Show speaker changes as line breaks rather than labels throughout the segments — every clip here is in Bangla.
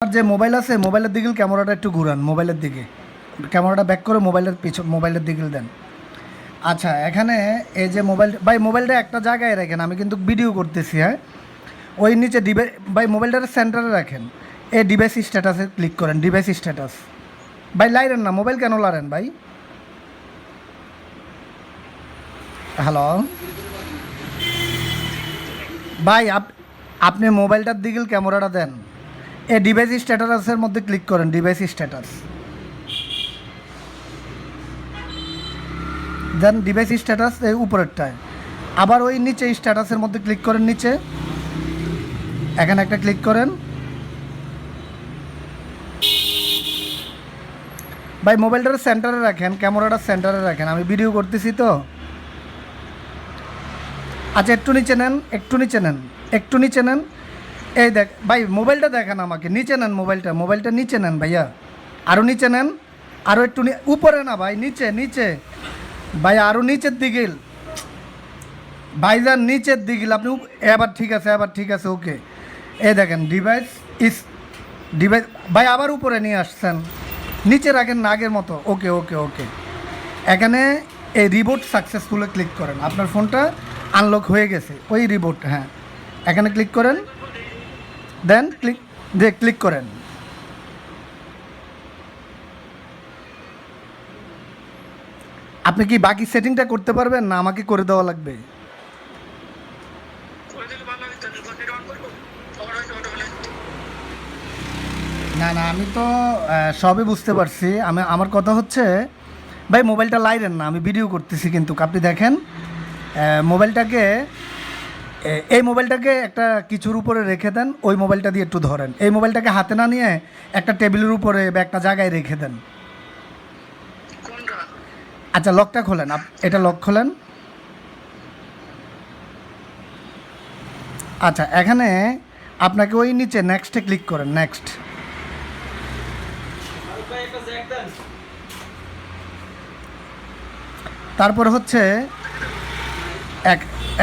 আপনার যে মোবাইল আছে মোবাইলের দিকে ক্যামেরাটা একটু ঘুরান, মোবাইলের দিকে ক্যামেরাটা ব্যাক করে মোবাইলের পিছন মোবাইলের দিকে দেন। আচ্ছা, এখানে এই যে মোবাইল ভাই, মোবাইলটা একটা জায়গায় রাখেন, আমি কিন্তু ভিডিও করতেছি। হ্যাঁ, ওই নিচে ভাই মোবাইলটার সেন্টারে রাখেন, এই ডিভাইস স্ট্যাটাসে ক্লিক করেন, ডিভাইস স্ট্যাটাস। ভাই লাইরেন না, মোবাইল কেন লারেন ভাই? হ্যালো ভাই, আপনি মোবাইলটার দিকে ক্যামেরাটা দেন, এই ডিভাইস স্ট্যাটাসের মধ্যে ক্লিক করেন, ডিভাইস স্ট্যাটাস দেন, ডিভাইস স্ট্যাটাস এই উপরেরটায়। আবার ওই নিচে স্ট্যাটাসের মধ্যে ক্লিক করেন, নিচে এখানে একটা ক্লিক করেন। ভাই মোবাইলটার সেন্টারে রাখেন, ক্যামেরাটা সেন্টারে রাখেন, আমি ভিডিও করতেছি তো। আচ্ছা, একটু নিচে নেন, একটু নিচে নেন, একটু নিচে নেন। এই দেখ ভাই, মোবাইলটা দেখান আমাকে, নিচে নেন মোবাইলটা, মোবাইলটা নিচে নেন ভাইয়া, আরও নিচে নেন, আরও একটু উপরে না ভাই, নিচে নিচে ভাই, আরও নিচের দিকে ভাইজান, নিচের দিকে আপনি এবার ঠিক আছে, এবার ঠিক আছে, ওকে। এই দেখেন ডিভাইস ভাই, আবার উপরে নিয়ে আসছেন, নিচে রাখেন না আগের মতো, ওকে ওকে ওকে। এখানে এই রিবোট সাকসেসফুলে ক্লিক করেন, আপনার ফোনটা আনলক হয়ে গেছে, ওই রিবোট, হ্যাঁ এখানে ক্লিক করেন, দেন ক্লিক করেন। আপনি কি বাকি সেটিংটা করতে পারবেন না আমাকে করে দেওয়া লাগবে? না না, আমি তো সবই বুঝতে পারছি। আমার কথা হচ্ছে ভাই, মোবাইলটা লাইরেন না, আমি ভিডিও করতেছি কিন্তু। আপনি দেখেন মোবাইলটাকে, এই মোবাইলটাকে একটা কিছুর উপরে রেখে দেন, ওই মোবাইলটা দিয়ে একটু ধরেন, এই মোবাইলটাকে হাতে না নিয়ে একটা টেবিলের উপরে বা একটা জায়গায় রেখে দেন। আচ্ছা, লকটা খোলেন, এটা লক খোলেন। আচ্ছা, এখানে আপনাকে ওই নিচে নেক্সটে ক্লিক করেন, নেক্সট। তারপরে হচ্ছে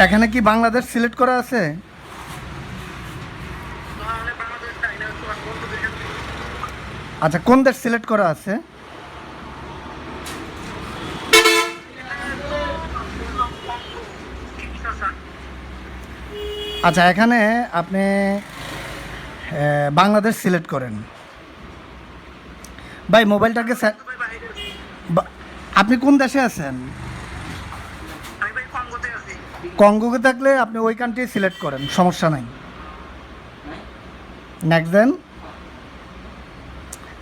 এখানে কি বাংলাদেশ সিলেক্ট করা আছে? আচ্ছা, কোন দেশ সিলেক্ট করা আছে? আচ্ছা, এখানে আপনি বাংলাদেশ সিলেক্ট করেন। ভাই মোবাইলটাকে আপনি কোন দেশে আছেন? কঙ্গোতে থাকলে আপনি ওই কান্ট্রি সিলেক্ট করেন, সমস্যা নাই। নেক্সট দেন।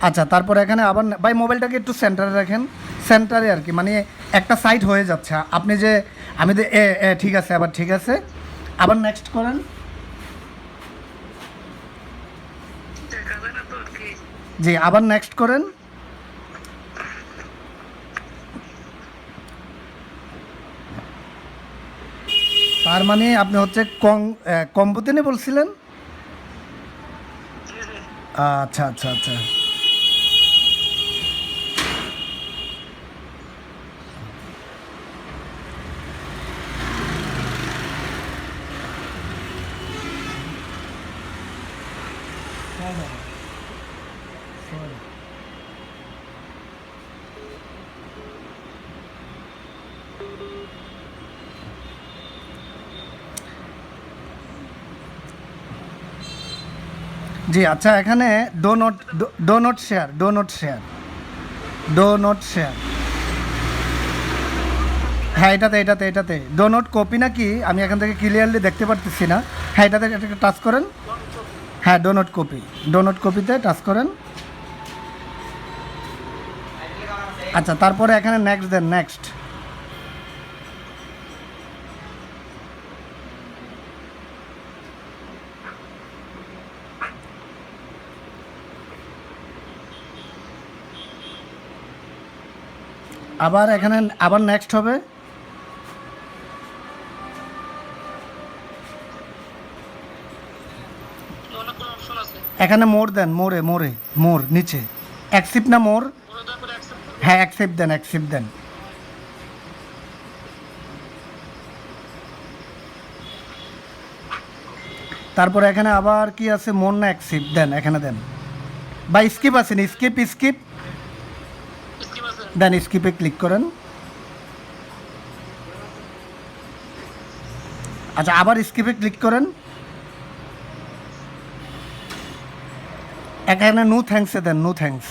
আচ্ছা, তারপর এখানে আবার ভাই মোবাইলটাকে একটু সেন্টারে রাখেন, সেন্টারে আর কি, মানে একটা সাইড হয়ে যাচ্ছে আপনি যে, আমি যে ঠিক আছে, আবার ঠিক আছে, আবার নেক্সট করেন। জি, আবার নেক্সট করেন। তার মানে আপনি হচ্ছে কম্বোতে নিয়ে বলছিলেন? আচ্ছা আচ্ছা আচ্ছা, জি আচ্ছা, এখানে do not share, do not share, do not share. হ্যাঁ, এটাতে ডো নট কপি নাকি, আমি এখান থেকে ক্লিয়ারলি দেখতে পারতেছি না। হ্যাঁ, এটাতে এটাকে টাচ করেন। হ্যাঁ, do not copy, do not কপিতে টাচ করেন। আচ্ছা, তারপরে এখানে নেক্সট দেন, নেক্সট। আবার এখানে আবার নেক্সট হবে। এখানে মোর দেন, মোর নিচে অ্যাকসেপ্ট না মোর? হ্যাঁ, অ্যাকসেপ্ট দেন, অ্যাকসেপ্ট দেন। তারপরে এখানে আবার কি আছে, মোর না অ্যাকসেপ্ট দেন, এখানে দেন। ভাই স্কিপ আছেন, স্কিপ স্কিপ
স্কিপ আছে।
দেন, স্কিপে ক্লিক করেন। আচ্ছা, আবার স্কিপে ক্লিক করেন। এখানে নো থ্যাঙ্কসে দেন, নো থ্যাঙ্কস।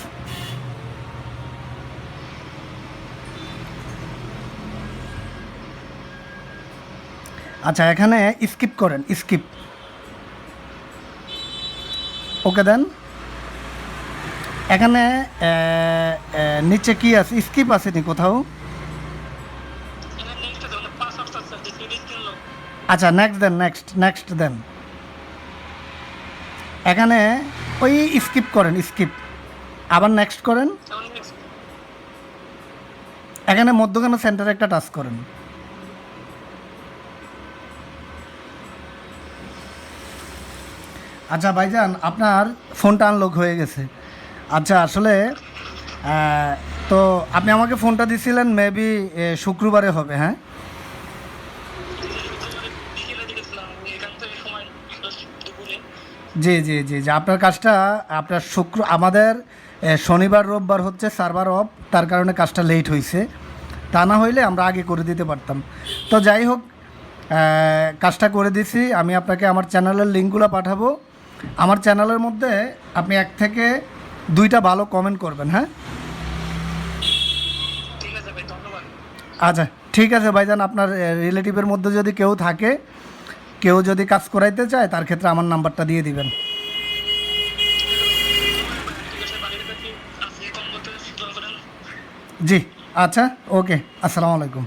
আচ্ছা, এখানে স্কিপ করেন, স্কিপ। ওকে দেন। এখানে নিচে কি আছে, স্কিপ আছে নি কোথাও?
এখানে নেক্সট আছে, মানে পাসওয়ার্ড আছে, ডিসপ্লে স্ক্রিন লক।
আচ্ছা, নেক্সট দেন, নেক্সট নেক্সট দেন। এখানে ওই স্কিপ করেন, স্কিপ, আবার নেক্সট করেন।
এখন নেক্সট।
এখানে মধ্যখানে সেন্টারে একটা টাচ করেন। আচ্ছা ভাইজান, আপনার ফোনটা আনলক হয়ে গেছে। আচ্ছা, আসলে তো আপনি আমাকে ফোনটা দিছিলেন মেবি শুক্রবারে হবে, হ্যাঁ?
শুক্রবারে বিকেলে দিয়েছিলাম, আমি এখান থেকে সময় দুপুরে।
জি জি জি জি, আপনার কাজটা আপনার আমাদের শনিবার রোববার হচ্ছে সার্ভার অফ, তার কারণে কাজটা লেট হয়েছে। তা না হইলে আমরা আগে করে দিতে পারতাম। তো যাই হোক, কাজটা করে দিছি। আমি আপনাকে আমার চ্যানেলের লিঙ্কগুলো পাঠাবো। আমার চ্যানেলের মধ্যে আপনি 1 থেকে 2টা ভালো কমেন্ট করবেন, হ্যাঁ?
ঠিক আছে ভাই, ধন্যবাদ।
আচ্ছা ঠিক আছে ভাইজান, আপনার রিলেটিভের মধ্যে যদি কেউ থাকে, কেউ যদি কাজ করাইতে চায়, তার ক্ষেত্রে আমার নাম্বারটা দিয়ে দিবেন।
ঠিক আছে, বাড়ির কাছে আছে, কম করতে সুযোগ করেন।
জি, আচ্ছা, ওকে, আসসালামু আলাইকুম।